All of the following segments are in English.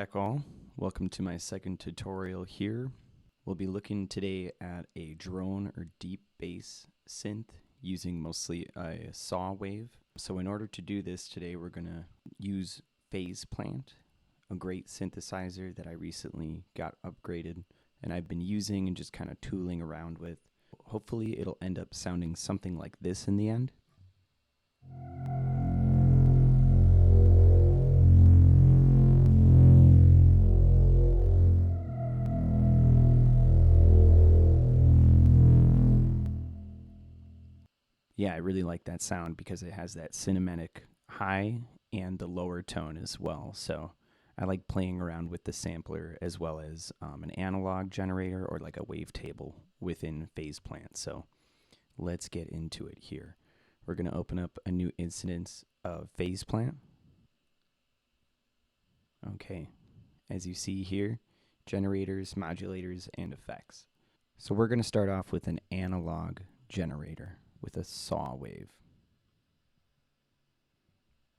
back all. Welcome to my second tutorial here. We'll be looking today at a drone or deep bass synth using mostly a saw wave. So in order to do this today, we're going to use Phase Plant, a great synthesizer that I recently got upgraded and I've been using and just kind of tooling around with. Hopefully it'll end up sounding something like this in the end. Yeah, I really like that sound because it has that cinematic high and the lower tone as well. So I like playing around with the sampler as well as an analog generator or like a wavetable within Phase Plant. So let's get into it here. We're going to open up a new instance of Phase Plant. Okay, as you see here, generators, modulators, and effects. So we're going to start off with an analog generator with a saw wave.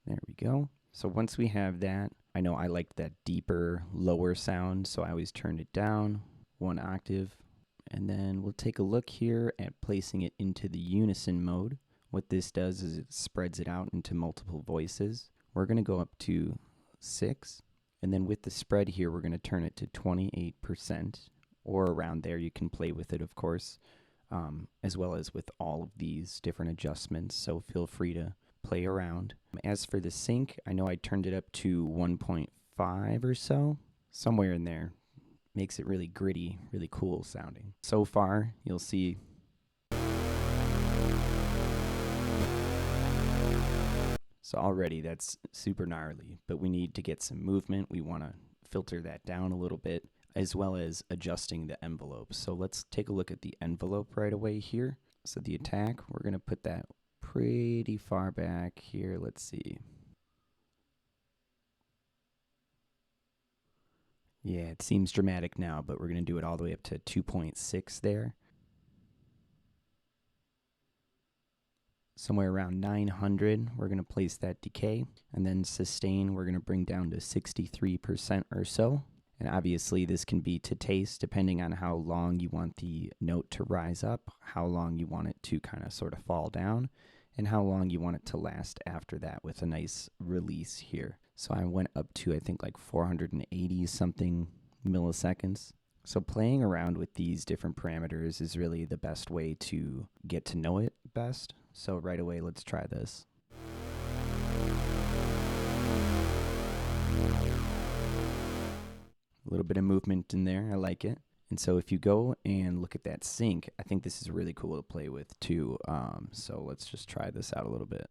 There we go. So once we have that, I know I liked that deeper, lower sound, so I always turned it down 1 octave. And then we'll take a look here at placing it into the unison mode. What this does is it spreads it out into multiple voices. We're going to go up to 6, and then with the spread here, we're going to turn it to 28%, or around there. You can play with it, of course. As well as with all of these different adjustments, so feel free to play around. As for the sync, I know I turned it up to 1.5 or so, somewhere in there. Makes it really gritty, really cool sounding. So far, you'll see so already that's super gnarly, but we need to get some movement. We want to filter that down a little bit, as well as adjusting the envelope. So let's take a look at the envelope right away here. So the attack, we're going to put that pretty far back here. Let's see. Yeah, it seems dramatic now, but we're going to do it all the way up to 2.6 there. Somewhere around 900, we're going to place that decay. And then sustain, we're going to bring down to 63% or so. And obviously this can be to taste depending on how long you want the note to rise up, how long you want it to kind of sort of fall down, and how long you want it to last after that with a nice release here. So I went up to, I think, like 480 something milliseconds. So playing around with these different parameters is really the best way to get to know it best. So right away, let's try this. A little bit of movement in there, I like it. And so if you go and look at that sync, I think this is really cool to play with too. So let's just try this out a little bit.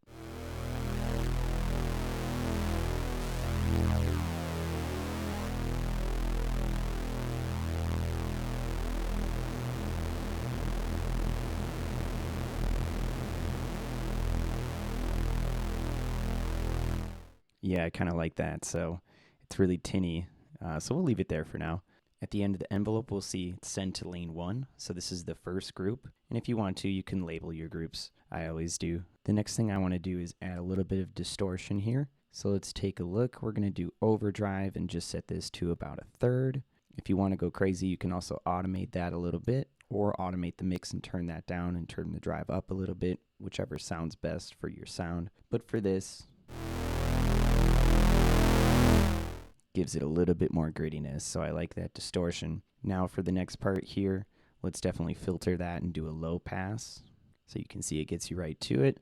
Yeah, I kind of like that. So it's really tinny. So we'll leave it there for now. At the end of the envelope, we'll see send to lane 1. So this is the first group. And if you want to, you can label your groups. I always do. The next thing I want to do is add a little bit of distortion here. So let's take a look. We're going to do overdrive and just set this to about 1/3. If you want to go crazy, you can also automate that a little bit, or automate the mix and turn that down and turn the drive up a little bit, whichever sounds best for your sound. But for this, gives it a little bit more grittiness, so I like that distortion. Now for the next part here, let's definitely filter that and do a low pass. So you can see it gets you right to it.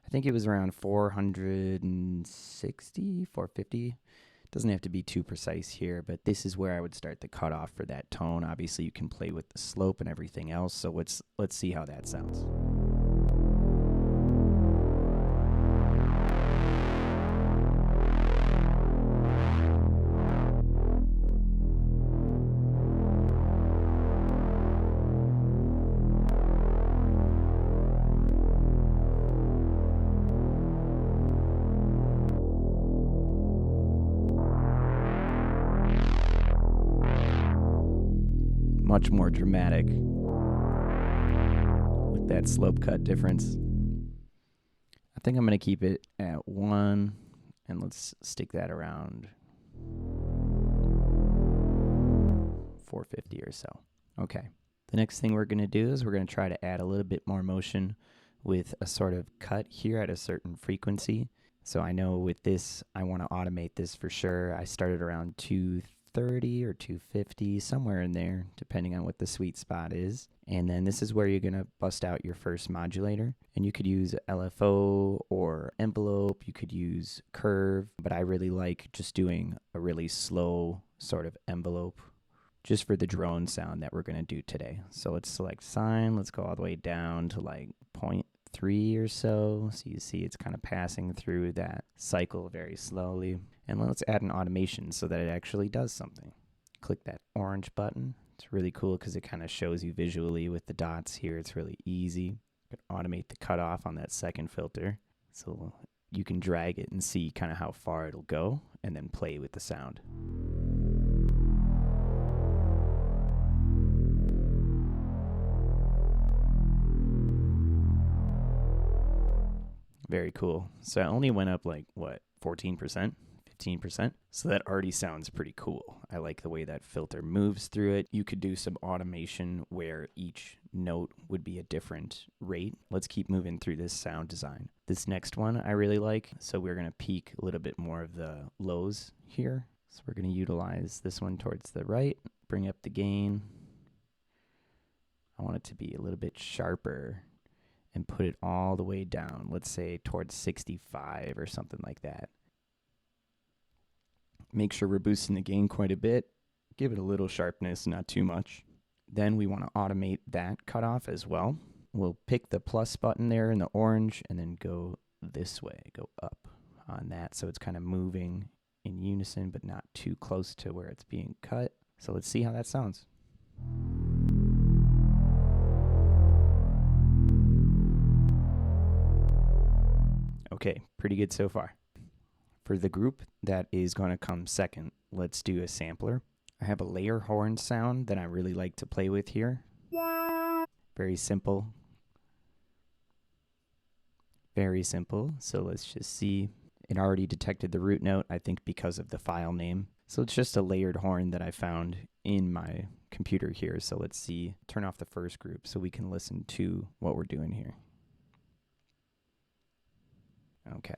I think it was around 460, 450. Doesn't have to be too precise here, but this is where I would start the cutoff for that tone. Obviously you can play with the slope and everything else, so let's see how that sounds. Much more dramatic with that slope cut difference. I think I'm going to keep it at 1, and let's stick that around 450 or so. Okay. The next thing we're going to do is we're going to try to add a little bit more motion with a sort of cut here at a certain frequency. So I know with this, I want to automate this for sure. I started around 230 or 250, somewhere in there, depending on what the sweet spot is. And then this is where you're going to bust out your first modulator. And you could use LFO or envelope. You could use curve, but I really like just doing a really slow sort of envelope just for the drone sound that we're going to do today. So let's select sine. Let's go all the way down to like 0.3 or so. So you see it's kind of passing through that cycle very slowly. And let's add an automation so that it actually does something. Click that orange button. It's really cool because it kind of shows you visually with the dots here. It's really easy. You can automate the cutoff on that second filter. So you can drag it and see kind of how far it'll go and then play with the sound. Very cool. So I only went up like, what, 14%? 15%. So that already sounds pretty cool. I like the way that filter moves through it. You could do some automation where each note would be a different rate. Let's keep moving through this sound design. This next one I really like. So we're going to peak a little bit more of the lows here. So we're going to utilize this one towards the right, bring up the gain. I want it to be a little bit sharper and put it all the way down, let's say towards 65 or something like that. Make sure we're boosting the gain quite a bit. Give it a little sharpness, not too much. Then we want to automate that cutoff as well. We'll pick the plus button there in the orange and then go this way, go up on that. So it's kind of moving in unison, but not too close to where it's being cut. So let's see how that sounds. Okay, pretty good so far. For the group that is going to come second, let's do a sampler. I have a layer horn sound that I really like to play with here. Very simple. Very simple. So let's just see. It already detected the root note, I think because of the file name. So it's just a layered horn that I found in my computer here. So let's see. Turn off the first group so we can listen to what we're doing here. Okay.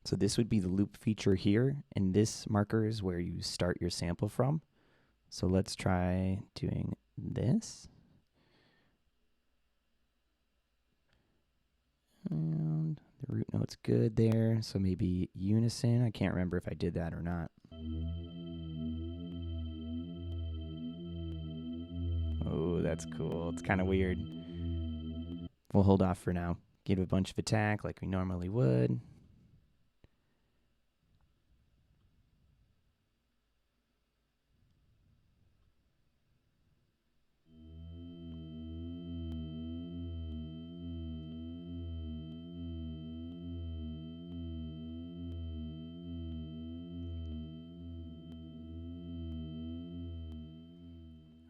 So this would be the loop feature here, and this marker is where you start your sample from. So let's try doing this. And the root note's good there, so maybe unison. I can't remember if I did that or not. Oh, that's cool. It's kind of weird. We'll hold off for now. Give a bunch of attack like we normally would.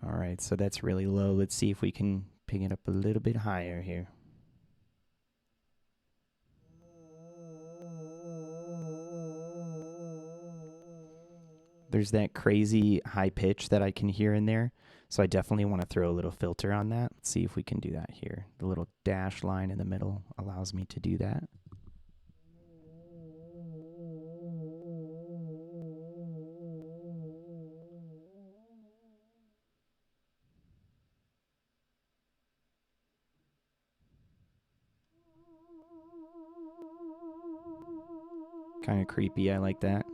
All right, so that's really low. Let's see if we can pick it up a little bit higher here. There's that crazy high pitch that I can hear in there. So I definitely want to throw a little filter on that. Let's see if we can do that here. The little dash line in the middle allows me to do that. Kind of creepy, I like that.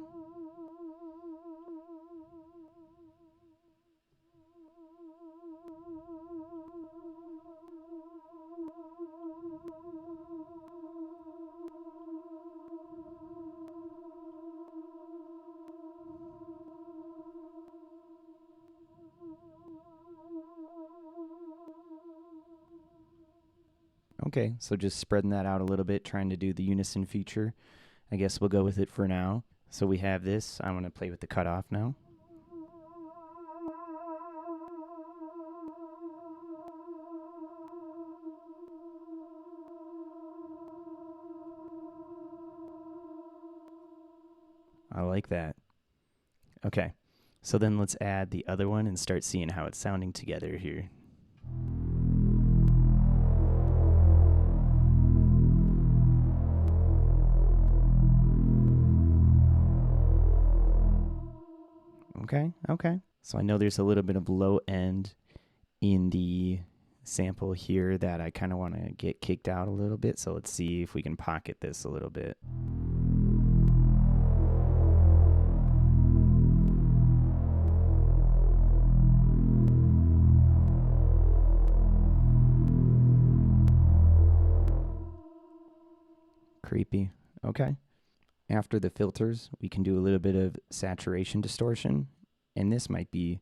Okay, so just spreading that out a little bit, trying to do the unison feature. I guess we'll go with it for now. So we have this. I want to play with the cutoff now. I like that. Okay, so then let's add the other one and start seeing how it's sounding together here. Okay. So I know there's a little bit of low end in the sample here that I kind of want to get kicked out a little bit. So let's see if we can pocket this a little bit. Creepy. Okay. After the filters, we can do a little bit of saturation distortion. And this might be,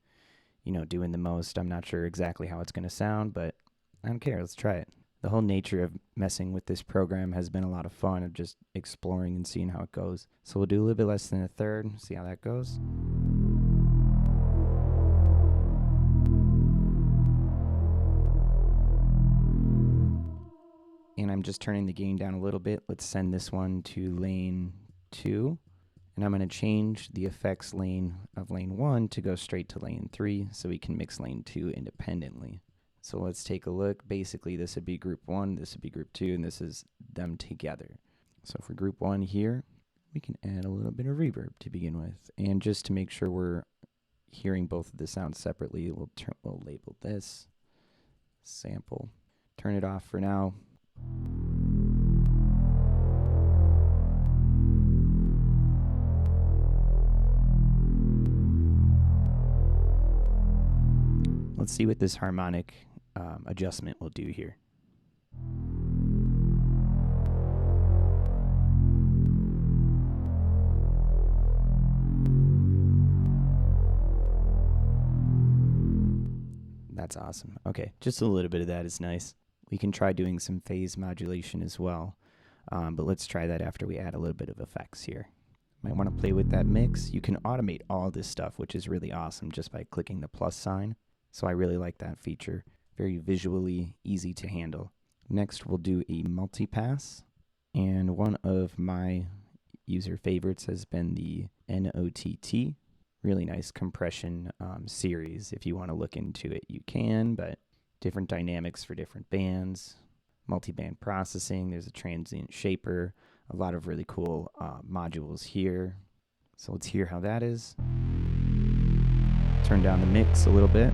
doing the most. I'm not sure exactly how it's going to sound, but I don't care. Let's try it. The whole nature of messing with this program has been a lot of fun, of just exploring and seeing how it goes. So we'll do a little bit less than a third, see how that goes. And I'm just turning the gain down a little bit. Let's send this one to lane 2. And I'm going to change the effects lane of lane 1 to go straight to lane 3 so we can mix lane 2 independently. So let's take a look. Basically, this would be group 1, this would be group 2, and this is them together. So for group 1 here, we can add a little bit of reverb to begin with. And just to make sure we're hearing both of the sounds separately, we'll label this sample. Turn it off for now. Let's see what this harmonic adjustment will do here. That's awesome. Okay, just a little bit of that is nice. We can try doing some phase modulation as well, but let's try that after we add a little bit of effects here. Might want to play with that mix. You can automate all this stuff, which is really awesome, just by clicking the plus sign. So I really like that feature. Very visually easy to handle. Next, we'll do a multipass. And one of my user favorites has been the NOTT. Really nice compression series. If you want to look into it, you can, but different dynamics for different bands. Multi-band processing. There's a transient shaper. A lot of really cool modules here. So let's hear how that is. Turn down the mix a little bit.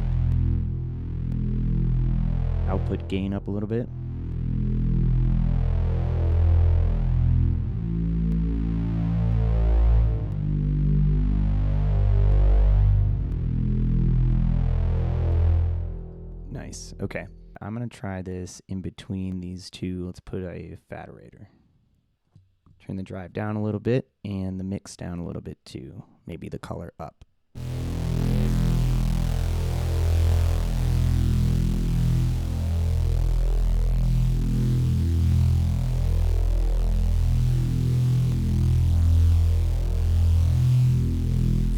Output gain up a little bit. Nice. Okay. I'm going to try this in between these two. Let's put a faderator. Turn the drive down a little bit and the mix down a little bit too. Maybe the color up.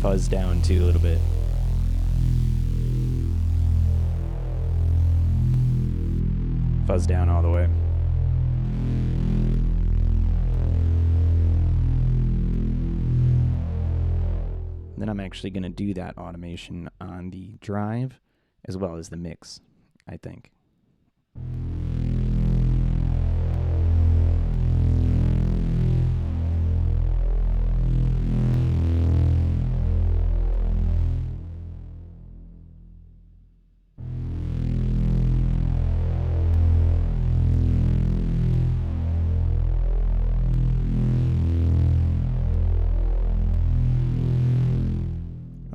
Fuzz down too a little bit. Fuzz down all the way. Then I'm actually going to do that automation on the drive as well as the mix, I think.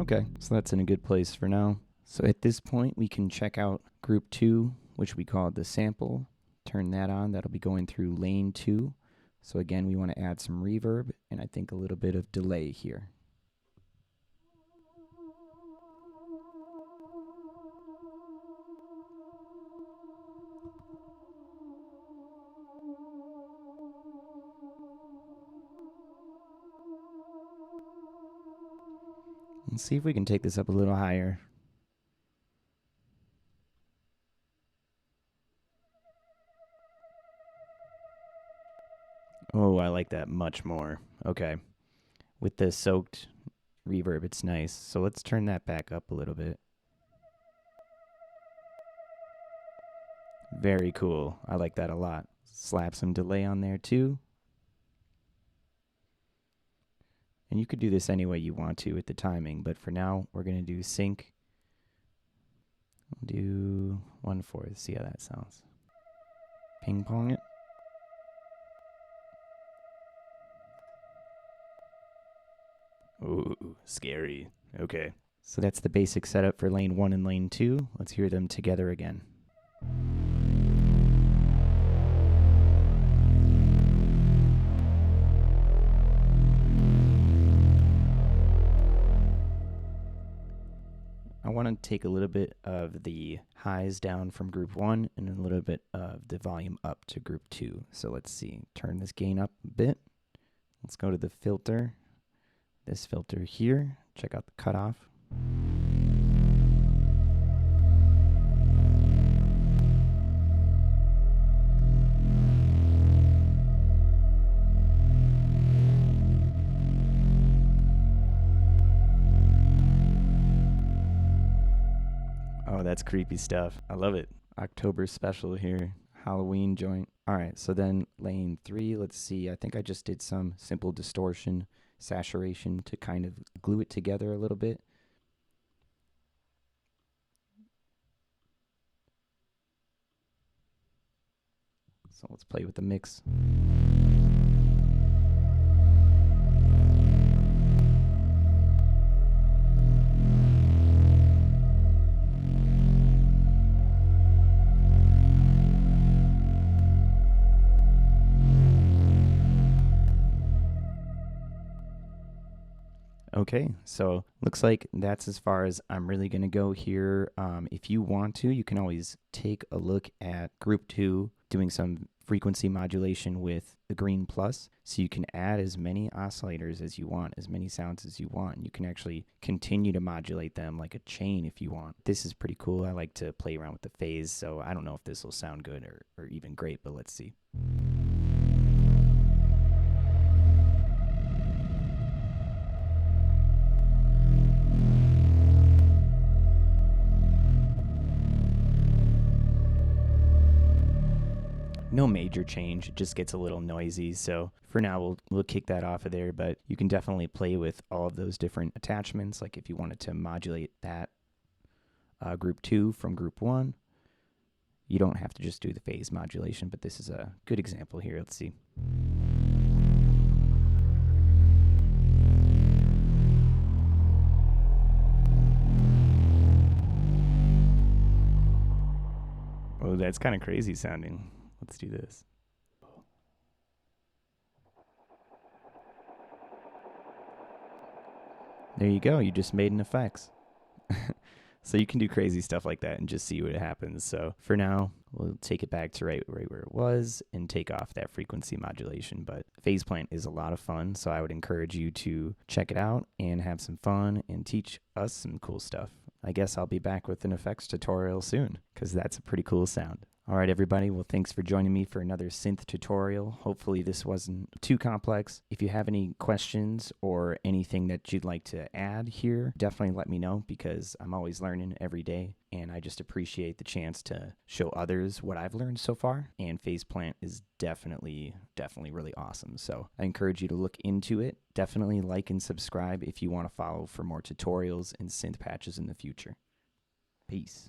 Okay, so that's in a good place for now. So at this point, we can check out group 2, which we call the sample. Turn that on. That'll be going through lane 2. So again, we want to add some reverb and I think a little bit of delay here. Let's see if we can take this up a little higher. Oh, I like that much more. Okay. With the soaked reverb, it's nice. So let's turn that back up a little bit. Very cool. I like that a lot. Slap some delay on there too. And you could do this any way you want to with the timing, but for now, we're going to do sync. We'll do 1/4, see how that sounds. Ping pong it. Ooh, scary. Okay. So that's the basic setup for lane 1 and lane 2. Let's hear them together again. I want to take a little bit of the highs down from group 1 and a little bit of the volume up to group 2. So let's see, turn this gain up a bit. Let's go to the filter, this filter here, check out the cutoff. Oh, that's creepy stuff. I love it. October special here. Halloween joint. All right, so then lane 3, let's see. I think I just did some simple distortion, saturation to kind of glue it together a little bit. So let's play with the mix. Okay, so looks like that's as far as I'm really going to go here. If you want to, you can always take a look at group 2, doing some frequency modulation with the green plus. So you can add as many oscillators as you want, as many sounds as you want. And you can actually continue to modulate them like a chain if you want. This is pretty cool. I like to play around with the phase, so I don't know if this will sound good or even great, but let's see. No major change, it just gets a little noisy. So for now, we'll kick that off of there, but you can definitely play with all of those different attachments. Like if you wanted to modulate that group 2 from group 1, you don't have to just do the phase modulation, but this is a good example here. Let's see. Oh, that's kind of crazy sounding. Let's do this. There you go. You just made an effects. So you can do crazy stuff like that and just see what happens. So for now, we'll take it back to right where it was and take off that frequency modulation. But Phase Plant is a lot of fun, so I would encourage you to check it out and have some fun and teach us some cool stuff. I guess I'll be back with an effects tutorial soon, because that's a pretty cool sound. All right, everybody. Well, thanks for joining me for another synth tutorial. Hopefully this wasn't too complex. If you have any questions or anything that you'd like to add here, definitely let me know, because I'm always learning every day, and I just appreciate the chance to show others what I've learned so far. And Phase Plant is definitely really awesome. So I encourage you to look into it. Definitely like and subscribe if you want to follow for more tutorials and synth patches in the future. Peace.